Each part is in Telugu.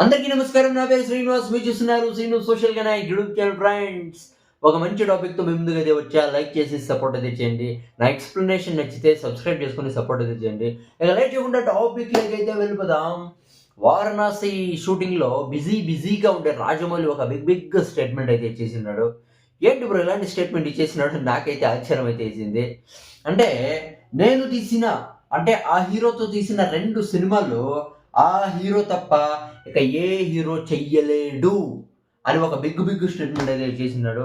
అందరికీ నమస్కారం. నా పేరు శ్రీనివాస్. మీరు చూస్తున్నారు శ్రీను సోషల్ గనై యూట్యూబ్ ఛానల్. ఫ్రెండ్స్, ఒక మంచి టాపిక్తో మీ ముందుకు అయితే వచ్చా. లైక్ చేసి సపోర్ట్ అయితే చేయండి. నా ఎక్స్ప్లెనేషన్ నచ్చితే సబ్స్క్రైబ్ చేసుకుని సపోర్ట్ అయితే చేయండి. ఇక లేట్ చేయకుండా టాపిక్లోకి అయితే వెళ్ళిపోదాం. వారణాసి షూటింగ్లో బిజీగా ఉండే రాజమౌళి ఒక బిగ్ స్టేట్మెంట్ అయితే చేసినాడు. ఏంటి బ్రో ఇలాంటి స్టేట్మెంట్ ఇచ్చేసినాడు? నాకైతే ఆశ్చర్యం అయితే వేసింది. అంటే నేను తీసిన అంటే ఆ హీరోతో తీసిన 2 సినిమాలు ఆ హీరో తప్ప ఇక ఏ హీరో చెయ్యలేడు అని ఒక బిగ్ స్టేట్మెంట్ అయితే చేసినాడు.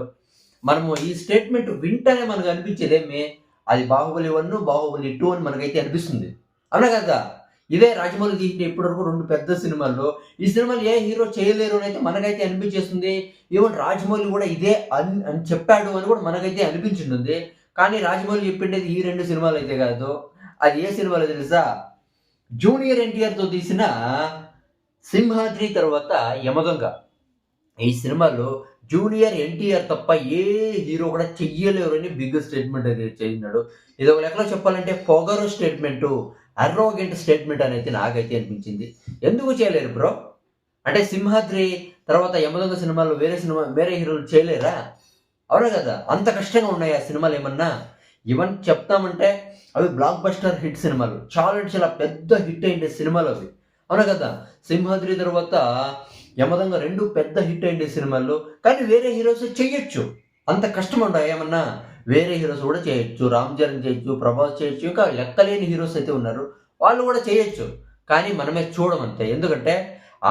మనము ఈ స్టేట్మెంట్ వింటేనే మనకు అనిపించేదేమి, అది బాహుబలి 1, బాహుబలి 2 అని మనకైతే అనిపిస్తుంది. అవునా కదా? ఇదే రాజమౌళి తీసిన ఇప్పటివరకు 2 పెద్ద సినిమాల్లో ఈ సినిమాలు ఏ హీరో చేయలేరు అని అయితే మనకైతే అనిపించేస్తుంది. ఈవెన్ రాజమౌళి కూడా ఇదే అని చెప్పాడు అని కూడా మనకైతే అనిపించింది. కానీ రాజమౌళి చెప్పిండేది ఈ 2 సినిమాలు అయితే కాదు. అది ఏ సినిమాలో తెలుసా? జూనియర్ ఎన్టీఆర్తో తీసిన సింహాద్రి తర్వాత యమదొంగ. ఈ సినిమాలో జూనియర్ ఎన్టీఆర్ తప్ప ఏ హీరో కూడా చెయ్యలేరు అని బిగ్ స్టేట్మెంట్ అయితే చేసినాడు. ఇది ఒక లెక్కలో చెప్పాలంటే పొగరు స్టేట్మెంటు, అర్రోగెంట్ స్టేట్మెంట్ అనేది నాకైతే అనిపించింది. ఎందుకు చేయలేరు బ్రో? అంటే సింహాద్రి తర్వాత యమదొంగ సినిమాలో వేరే హీరోలు చేయలేరా? అవునా కదా? అంత కష్టంగా ఉన్నాయి ఆ సినిమాలు ఏమన్నా? ఈవెన్ చెప్తామంటే అవి బ్లాక్ బస్టర్ హిట్ సినిమాలు, చాలా పెద్ద హిట్ అయిన సినిమాలు అవి. అవునా కదా? సింహాద్రి తర్వాత యమదొంగ 2 పెద్ద హిట్ అయిన సినిమాలు. కానీ వేరే హీరోస్ చెయ్యొచ్చు. అంత కష్టం ఉండవు ఏమన్నా? వేరే హీరోస్ కూడా చేయొచ్చు. రామ్ చరణ్ చేయొచ్చు, ప్రభాస్ చేయొచ్చు, ఇంకా లెక్కలేని హీరోస్ అయితే ఉన్నారు. వాళ్ళు కూడా చేయొచ్చు. కానీ మనమే చూడమంతే. ఎందుకంటే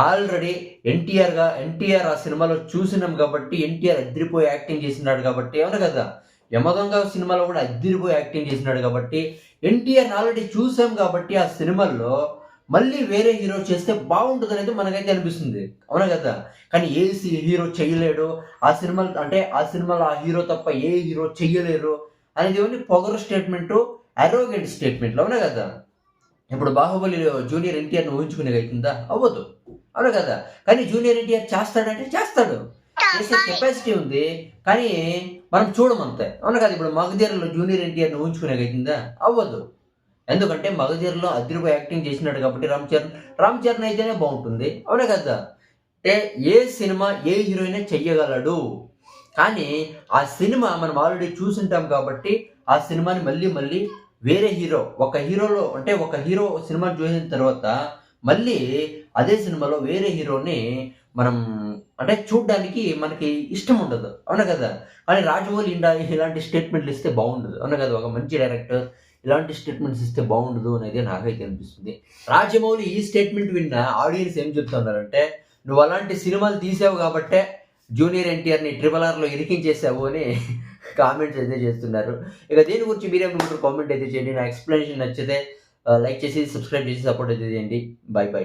ఆల్రెడీ ఎన్టీఆర్ ఆ సినిమాలో చూసినాం కాబట్టి, ఎన్టీఆర్ అద్రిపోయి యాక్టింగ్ చేసినాడు కాబట్టి. అవునా కదా? యమదొంగ సినిమాలో కూడా అద్దిరిపోయి యాక్టింగ్ చేసినాడు కాబట్టి, ఎన్టీఆర్ ఆల్రెడీ చూసాం కాబట్టి ఆ సినిమాల్లో మళ్ళీ వేరే హీరో చేస్తే బాగుంటుంది అనేది మనకైతే అనిపిస్తుంది. అవునా కదా? కానీ ఏ హీరో చెయ్యలేడు ఆ సినిమాలో ఆ హీరో తప్ప ఏ హీరో చెయ్యలేరు అనేది ఓన్లీ పొగరు స్టేట్మెంటు, అరోగెంట్ స్టేట్మెంట్లు. అవునా కదా? ఇప్పుడు బాహుబలిలో జూనియర్ ఎన్టీఆర్ని ఊహించుకునేది అవుతుందా? అవ్వదు. అవునా కదా? కానీ జూనియర్ ఎన్టీఆర్ చేస్తాడంటే చేస్తాడు. చేసే కెపాసిటీ ఉంది. కానీ మనం చూడమంతే. అవునా కదా? ఇప్పుడు మగధీరలో జూనియర్ ఎన్టీఆర్ని ఊహించుకునేది అవుతుందా? అవ్వదు. ఎందుకంటే మగధీరలో అదిరిపోయి యాక్టింగ్ చేసినాడు కాబట్టి రామ్ చరణ్ అయితేనే బాగుంటుంది. అవునా కదా? అంటే ఏ సినిమా ఏ హీరోయినే చెయ్యగలడు. కానీ ఆ సినిమా మనం ఆల్రెడీ చూసుంటాం కాబట్టి ఆ సినిమాని మళ్ళీ వేరే హీరో ఒక హీరో సినిమాని చూసిన తర్వాత మళ్ళీ అదే సినిమాలో వేరే హీరోని మనం అంటే చూడ్డానికి మనకి ఇష్టం ఉండదు. అవునా కదా? కానీ రాజమౌళి ఇలాంటి స్టేట్మెంట్లు ఇస్తే బాగుండదు. అవునా కదా? ఒక మంచి డైరెక్టర్ ఇలాంటి స్టేట్మెంట్స్ ఇస్తే బాగుండదు అనేది నాకైతే అనిపిస్తుంది. రాజమౌళి ఈ స్టేట్మెంట్ విన్న ఆడియన్స్ ఏం చెప్తున్నారంటే, నువ్వు అలాంటి సినిమాలు తీసావు కాబట్టే జూనియర్ ఎన్టీఆర్ని RRRలో ఇరికించేసావు అని కామెంట్స్ అయితే చేస్తున్నారు. ఇక దీని గురించి మీరేమనుకుంటారు? కామెంట్ అయితే చేయండి. నా ఎక్స్ప్లెనేషన్ నచ్చితే లైక్ చేసి సబ్స్క్రైబ్ చేసి సపోర్ట్ అయితే చేయండి. బై.